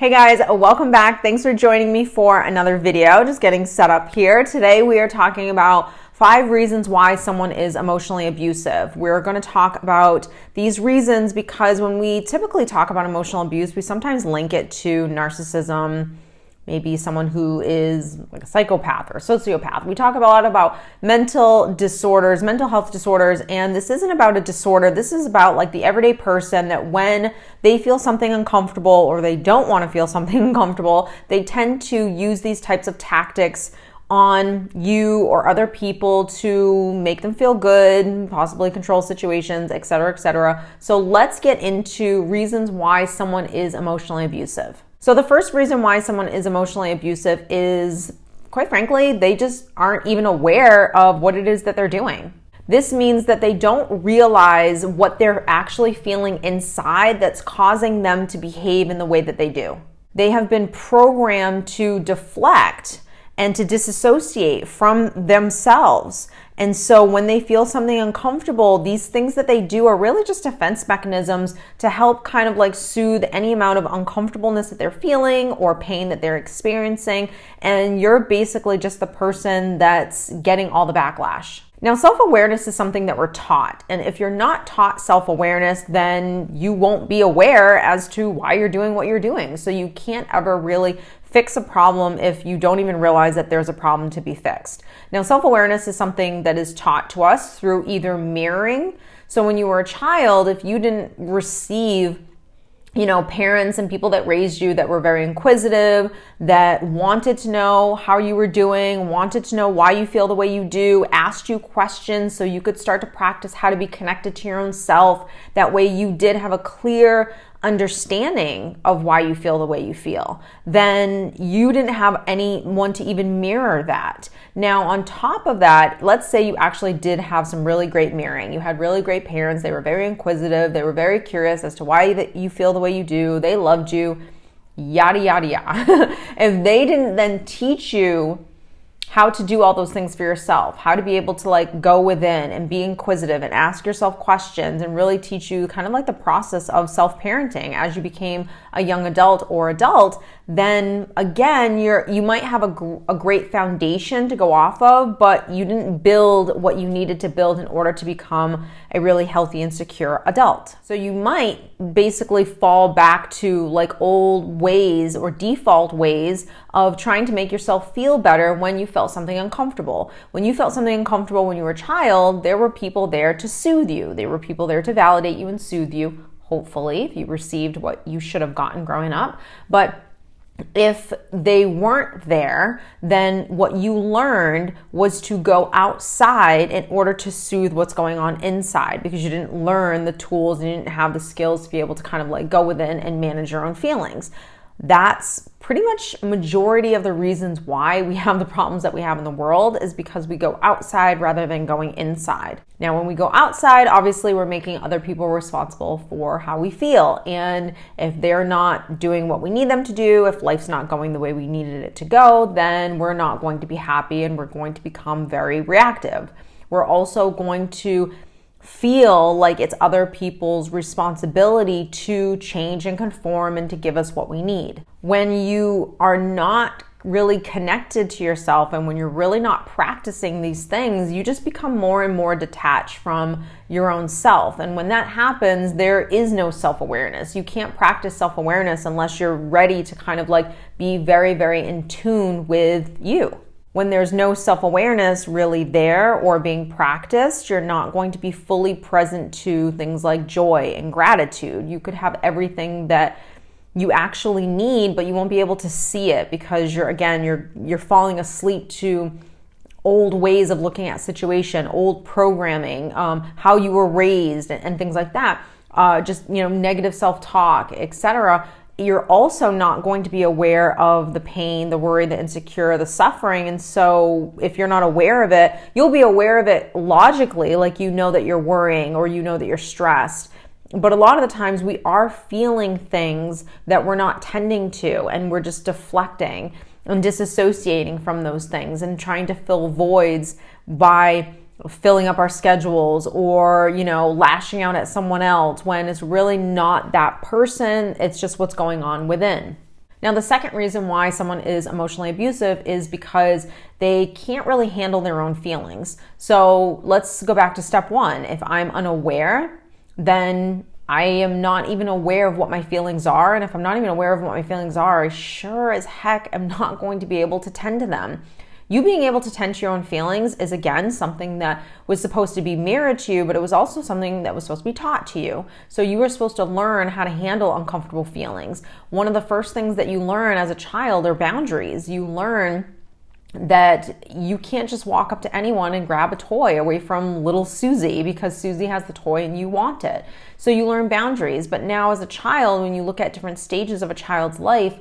Hey guys, welcome back. Thanks for joining me for another video. Just getting set up here. Today we are talking about 5 reasons why someone is emotionally abusive. We're going to talk about these reasons because when we typically talk about emotional abuse, we sometimes link it to narcissism, maybe someone who is like a psychopath or a sociopath. We talk a lot about mental disorders, mental health disorders, and this isn't about a disorder. This is about like the everyday person that when they feel something uncomfortable or they don't want to feel something uncomfortable, they tend to use these types of tactics on you or other people to make them feel good, possibly control situations, etc., etc. So let's get into reasons why someone is emotionally abusive. So the first reason why someone is emotionally abusive is, quite frankly, they just aren't even aware of what it is that they're doing. This means that they don't realize what they're actually feeling inside that's causing them to behave in the way that they do. They have been programmed to deflect and to disassociate from themselves. And so when they feel something uncomfortable, these things that they do are really just defense mechanisms to help kind of like soothe any amount of uncomfortableness that they're feeling or pain that they're experiencing. And you're basically just the person that's getting all the backlash. Now, self-awareness is something that we're taught. And if you're not taught self-awareness, then you won't be aware as to why you're doing what you're doing. So you can't ever really fix a problem if you don't even realize that there's a problem to be fixed. Now, self-awareness is something that is taught to us through either mirroring. So when you were a child, if you didn't receive parents and people that raised you that were very inquisitive, that wanted to know how you were doing, wanted to know why you feel the way you do, asked you questions so you could start to practice how to be connected to your own self. That way you did have a clear understanding of why you feel the way you feel. Then you didn't have anyone to even mirror that. Now, on top of that, let's say you actually did have some really great mirroring. You had really great parents. They were very inquisitive. They were very curious as to why you feel the way you do. They loved you, yada, yada, yada. If they didn't then teach you how to do all those things for yourself, how to be able to like go within and be inquisitive and ask yourself questions and really teach you kind of like the process of self-parenting as you became a young adult or adult, then again, you might have a great foundation to go off of, but you didn't build what you needed to build in order to become a really healthy and secure adult. So you might basically fall back to like old ways or default ways of trying to make yourself feel better when you felt something uncomfortable. When you felt something uncomfortable when you were a child, there were people there to soothe you. There were people there to validate you and soothe you, hopefully, if you received what you should have gotten growing up. But if they weren't there, then what you learned was to go outside in order to soothe what's going on inside, because you didn't learn the tools and you didn't have the skills to be able to kind of like go within and manage your own feelings. That's pretty much majority of the reasons why we have the problems that we have in the world is because we go outside rather than going inside. Now, when we go outside, obviously we're making other people responsible for how we feel. And if they're not doing what we need them to do, if life's not going the way we needed it to go, then we're not going to be happy and we're going to become very reactive. We're also going to feel like it's other people's responsibility to change and conform and to give us what we need. When you are not really connected to yourself and when you're really not practicing these things, you just become more and more detached from your own self. And when that happens, there is no self-awareness. You can't practice self-awareness unless you're ready to kind of like be very, very in tune with you. When there's no self-awareness really there or being practiced, you're not going to be fully present to things like joy and gratitude. You could have everything that you actually need, but you won't be able to see it because you're falling asleep to old ways of looking at situation, old programming, how you were raised and things like that. Negative self-talk, etc. You're also not going to be aware of the pain, the worry, the insecure, the suffering. And so if you're not aware of it, you'll be aware of it logically, like you know that you're worrying or you know that you're stressed. But a lot of the times we are feeling things that we're not tending to, and we're just deflecting and disassociating from those things and trying to fill voids by filling up our schedules or, lashing out at someone else when it's really not that person. It's just what's going on within. Now, the second reason why someone is emotionally abusive is because they can't really handle their own feelings. So let's go back to step one. If I'm unaware, then I am not even aware of what my feelings are. And if I'm not even aware of what my feelings are, I sure as heck am not going to be able to tend to them. You being able to tend to your own feelings is, again, something that was supposed to be mirrored to you, but it was also something that was supposed to be taught to you. So you were supposed to learn how to handle uncomfortable feelings. One of the first things that you learn as a child are boundaries. You learn that you can't just walk up to anyone and grab a toy away from little Susie because Susie has the toy and you want it. So you learn boundaries. But now as a child, when you look at different stages of a child's life,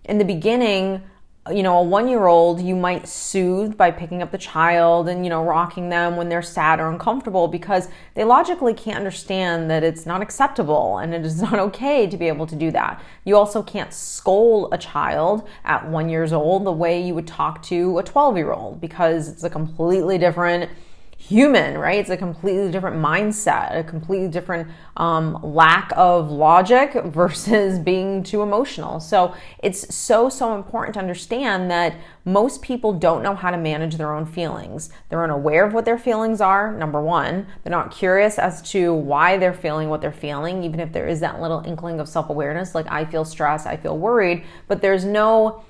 in the beginning, a 1-year-old, you might soothe by picking up the child and, rocking them when they're sad or uncomfortable because they logically can't understand that it's not acceptable and it is not okay to be able to do that. You also can't scold a child at 1 year old the way you would talk to a 12-year-old because it's a completely different human, right? It's a completely different mindset, a completely different lack of logic versus being too emotional. So it's so important to understand that most people don't know how to manage their own feelings. They're unaware of what their feelings are, number one. They're not curious as to why they're feeling what they're feeling, even if there is that little inkling of self-awareness, like I feel stressed, I feel worried, but there's no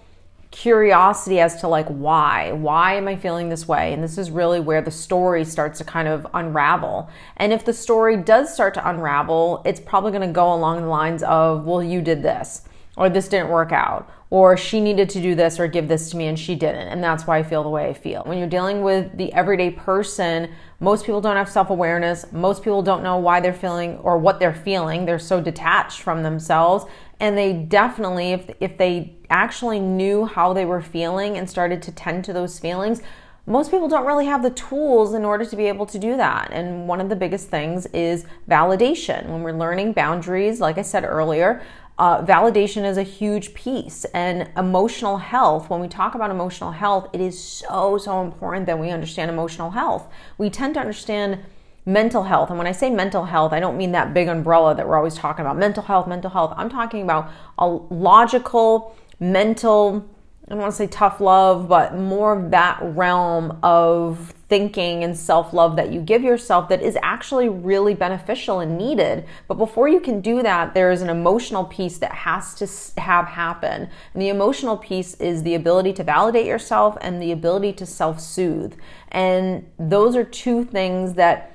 curiosity as to why am I feeling this way? And this is really where the story starts to kind of unravel. And if the story does start to unravel, it's probably going to go along the lines of, well, you did this, or this didn't work out, or she needed to do this or give this to me and she didn't, and that's why I feel the way I feel. When you're dealing with the everyday person, most people don't have self-awareness. Most people don't know why they're feeling or what they're feeling. They're so detached from themselves. And they definitely, if they actually knew how they were feeling and started to tend to those feelings, most people don't really have the tools in order to be able to do that. And one of the biggest things is validation. When we're learning boundaries, like I said earlier, validation is a huge piece. And emotional health, when we talk about emotional health, it is so important that we understand emotional health. We tend to understand mental health. And when I say mental health, I don't mean that big umbrella that we're always talking about. Mental health. I'm talking about a logical, mental, I don't want to say tough love, but more of that realm of thinking and self-love that you give yourself that is actually really beneficial and needed. But before you can do that, there is an emotional piece that has to have happen. And the emotional piece is the ability to validate yourself and the ability to self-soothe. And those are two things that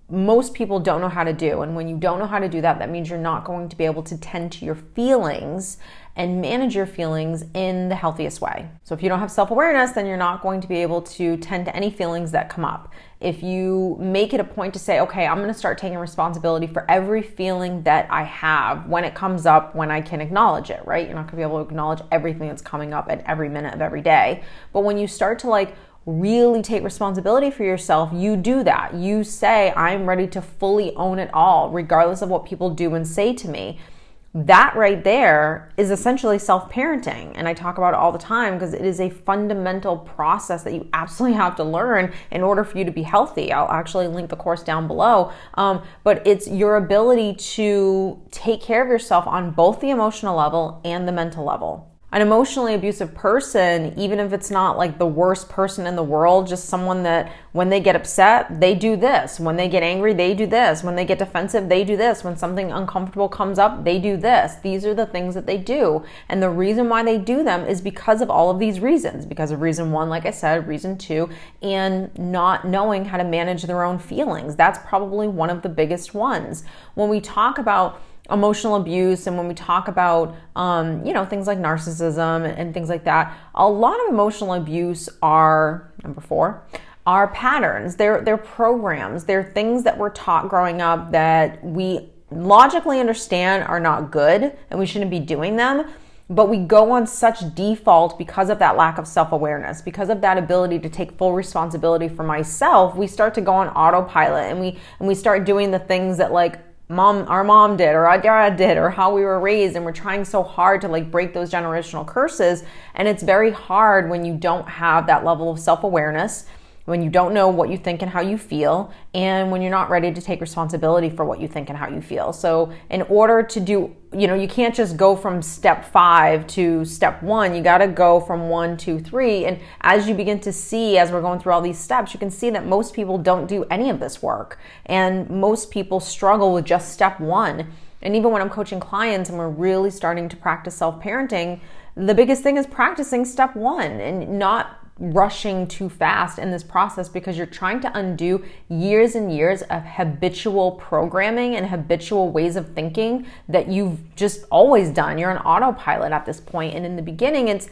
most people don't know how to do. And when you don't know how to do that, that means you're not going to be able to tend to your feelings and manage your feelings in the healthiest way. So if you don't have self-awareness, then you're not going to be able to tend to any feelings that come up. If you make it a point to say, okay, I'm going to start taking responsibility for every feeling that I have when it comes up, when I can acknowledge it, right? You're not going to be able to acknowledge everything that's coming up at every minute of every day. But when you start to really take responsibility for yourself, you do that. You say, I'm ready to fully own it all, regardless of what people do and say to me. That right there is essentially self-parenting. And I talk about it all the time because it is a fundamental process that you absolutely have to learn in order for you to be healthy. I'll actually link the course down below. But it's your ability to take care of yourself on both the emotional level and the mental level. An emotionally abusive person, even if it's not the worst person in the world, just someone that when they get upset, they do this. When they get angry, they do this. When they get defensive, they do this. When something uncomfortable comes up, they do this. These are the things that they do. And the reason why they do them is because of all of these reasons. Because of reason one, like I said, reason two, and not knowing how to manage their own feelings. That's probably one of the biggest ones. When we talk about emotional abuse and when we talk about things like narcissism and things like that, a lot of emotional abuse are, number four, are patterns. They're programs. They're things that we're taught growing up that we logically understand are not good and we shouldn't be doing them. But we go on such default because of that lack of self-awareness, because of that ability to take full responsibility for myself. We start to go on autopilot and we start doing the things that our mom did or our dad did or how we were raised, and we're trying so hard to break those generational curses. And it's very hard when you don't have that level of self-awareness when you don't know what you think and how you feel, and when you're not ready to take responsibility for what you think and how you feel. So in order to do, you can't just go from step 5 to step 1. You got to go from 1, 2, 3. And as you begin to see, as we're going through all these steps, you can see that most people don't do any of this work. And most people struggle with just step 1. And even when I'm coaching clients and we're really starting to practice self-parenting, the biggest thing is practicing step 1 and not rushing too fast in this process, because you're trying to undo years and years of habitual programming and habitual ways of thinking that you've just always done. You're an autopilot at this point. And in the beginning, it's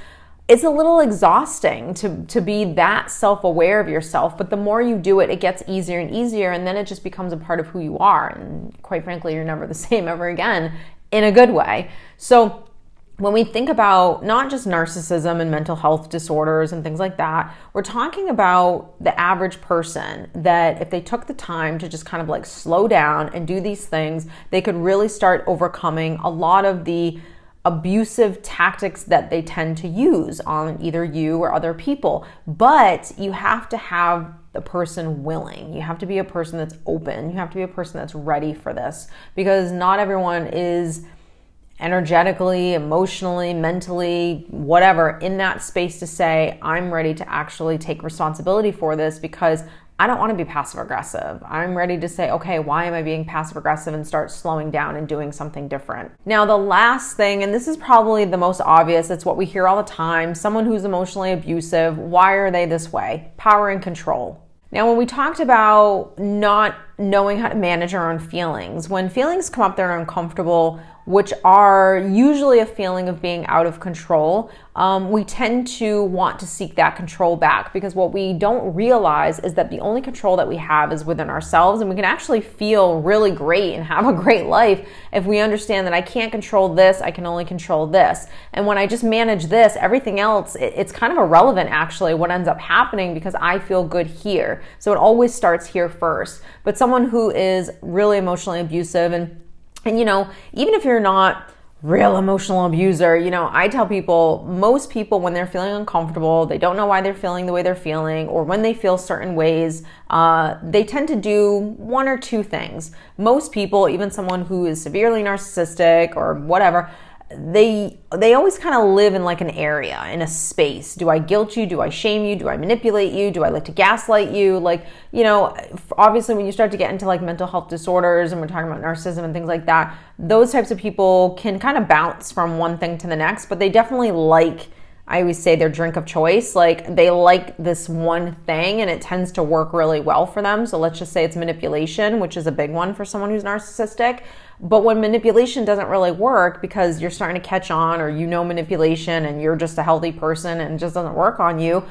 a little exhausting to be that self-aware of yourself. But the more you do it, it gets easier and easier. And then it just becomes a part of who you are. And quite frankly, you're never the same ever again, in a good way. So when we think about not just narcissism and mental health disorders and things like that, we're talking about the average person that if they took the time to just kind of like slow down and do these things, they could really start overcoming a lot of the abusive tactics that they tend to use on either you or other people. But you have to have the person willing. You have to be a person that's open. You have to be a person that's ready for this, because not everyone is energetically, emotionally, mentally, whatever, in that space to say, I'm ready to actually take responsibility for this, because I don't want to be passive aggressive. I'm ready to say, okay, why am I being passive aggressive, and start slowing down and doing something different. Now, the last thing, and this is probably the most obvious, it's what we hear all the time, someone who's emotionally abusive, why are they this way? Power and control. Now, when we talked about not knowing how to manage our own feelings, when feelings come up that are uncomfortable, which are usually a feeling of being out of control, we tend to want to seek that control back, because what we don't realize is that the only control that we have is within ourselves, and we can actually feel really great and have a great life if we understand that I can't control this, I can only control this. And when I just manage this, everything else, it's kind of irrelevant actually what ends up happening, because I feel good here. So it always starts here first. But someone who is really emotionally abusive, and even if you're not real emotional abuser, I tell people, most people, when they're feeling uncomfortable, they don't know why they're feeling the way they're feeling, or when they feel certain ways, they tend to do one or two things. Most people, even someone who is severely narcissistic or whatever, they always kind of live in like an area, in a space. Do I guilt you? Do I shame you? Do I manipulate you? Do I like to gaslight you? Obviously when you start to get into like mental health disorders, and we're talking about narcissism and things like that, those types of people can kind of bounce from one thing to the next, but they definitely I always say, their drink of choice. Like, they like this one thing and it tends to work really well for them. So let's just say it's manipulation, which is a big one for someone who's narcissistic. But when manipulation doesn't really work because you're starting to catch on, or manipulation and you're just a healthy person and it just doesn't work on you,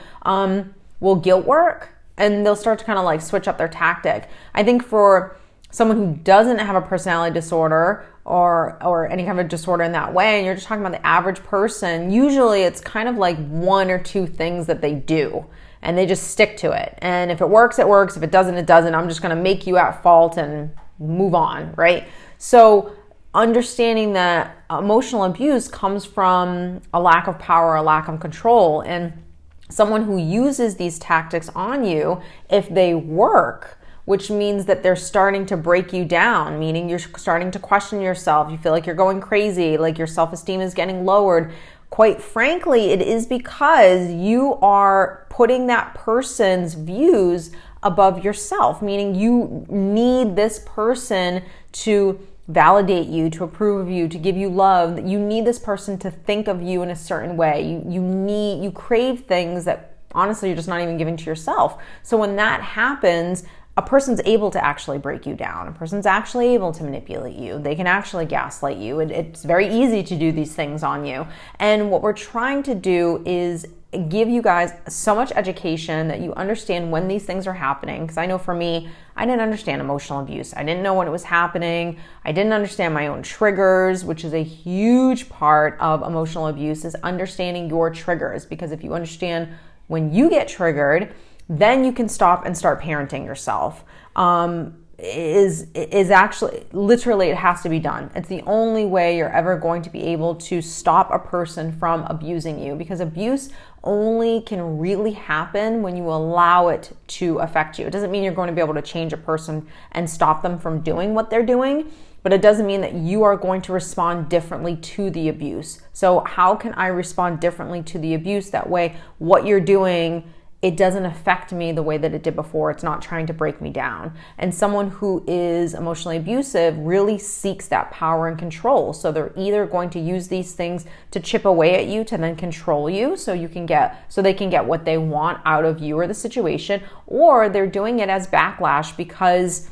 will guilt work? And they'll start to kind of like switch up their tactic. I think for someone who doesn't have a personality disorder or any kind of disorder in that way, and you're just talking about the average person, usually it's kind of like one or two things that they do, and they just stick to it. And if it works, it works. If it doesn't, it doesn't. I'm just going to make you at fault and move on, right? So understanding that emotional abuse comes from a lack of power, a lack of control, and someone who uses these tactics on you, if they work, which means that they're starting to break you down, meaning you're starting to question yourself. You feel like you're going crazy, like your self-esteem is getting lowered. Quite frankly, it is because you are putting that person's views above yourself, meaning you need this person to validate you, to approve of you, to give you love. You need this person to think of you in a certain way. You crave things that honestly you're just not even giving to yourself. So when that happens, a person's able to actually break you down. A person's actually able to manipulate you. They can actually gaslight you. It's very easy to do these things on you. And what we're trying to do is give you guys so much education that you understand when these things are happening. Because I know for me, I didn't understand emotional abuse. I didn't know when it was happening. I didn't understand my own triggers, which is a huge part of emotional abuse, is understanding your triggers. Because if you understand when you get triggered, then you can stop and start parenting yourself. is actually literally, it has to be done. It's the only way you're ever going to be able to stop a person from abusing you, because abuse only can really happen when you allow it to affect you. It doesn't mean you're going to be able to change a person and stop them from doing what they're doing, but it doesn't mean that you are going to respond differently to the abuse. So how can I respond differently to the abuse? That way, what you're doing, it doesn't affect me the way that it did before. It's not trying to break me down. And someone who is emotionally abusive really seeks that power and control. So they're either going to use these things to chip away at you to then control you so they can get what they want out of you or the situation, or they're doing it as backlash because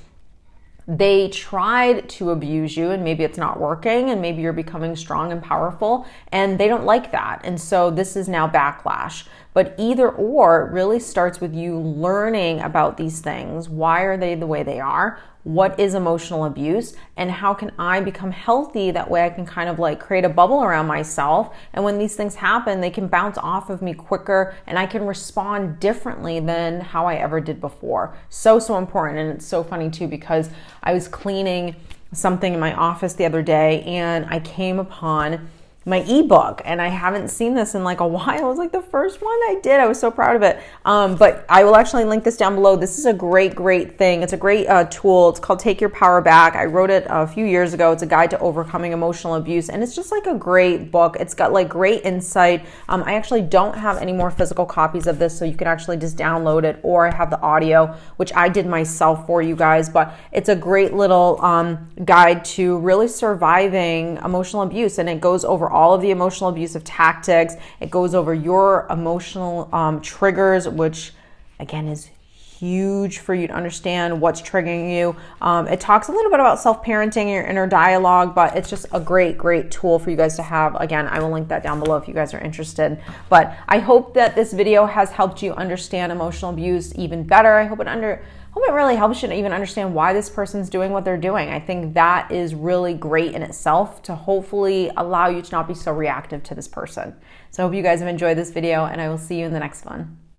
they tried to abuse you and maybe it's not working and maybe you're becoming strong and powerful and they don't like that. And so this is now backlash. But either or really starts with you learning about these things. Why are they the way they are? What is emotional abuse? And how can I become healthy? That way I can kind of like create a bubble around myself. And when these things happen, they can bounce off of me quicker and I can respond differently than how I ever did before. So important. And it's so funny too, because I was cleaning something in my office the other day and I came upon my ebook, and I haven't seen this in like a while. It was like the first one I did. I was so proud of it. But I will actually link this down below. This is a great thing. It's a great tool. It's called Take Your Power Back. I wrote it a few years ago. It's a guide to overcoming emotional abuse, and it's just like a great book. It's got like great insight. I actually don't have any more physical copies of this, so you can actually just download it, or I have the audio, which I did myself for you guys. But it's a great little guide to really surviving emotional abuse, and it goes over all of the emotional abusive tactics. It goes over your emotional triggers, which again is huge for you to understand what's triggering you. It talks a little bit about self-parenting and your inner dialogue, but it's just a great tool for you guys to have. Again, I will link that down below if you guys are interested. But I hope that this video has helped you understand emotional abuse even better. I hope it really helps you to even understand why this person's doing what they're doing. I think that is really great in itself to hopefully allow you to not be so reactive to this person. So I hope you guys have enjoyed this video, and I will see you in the next one.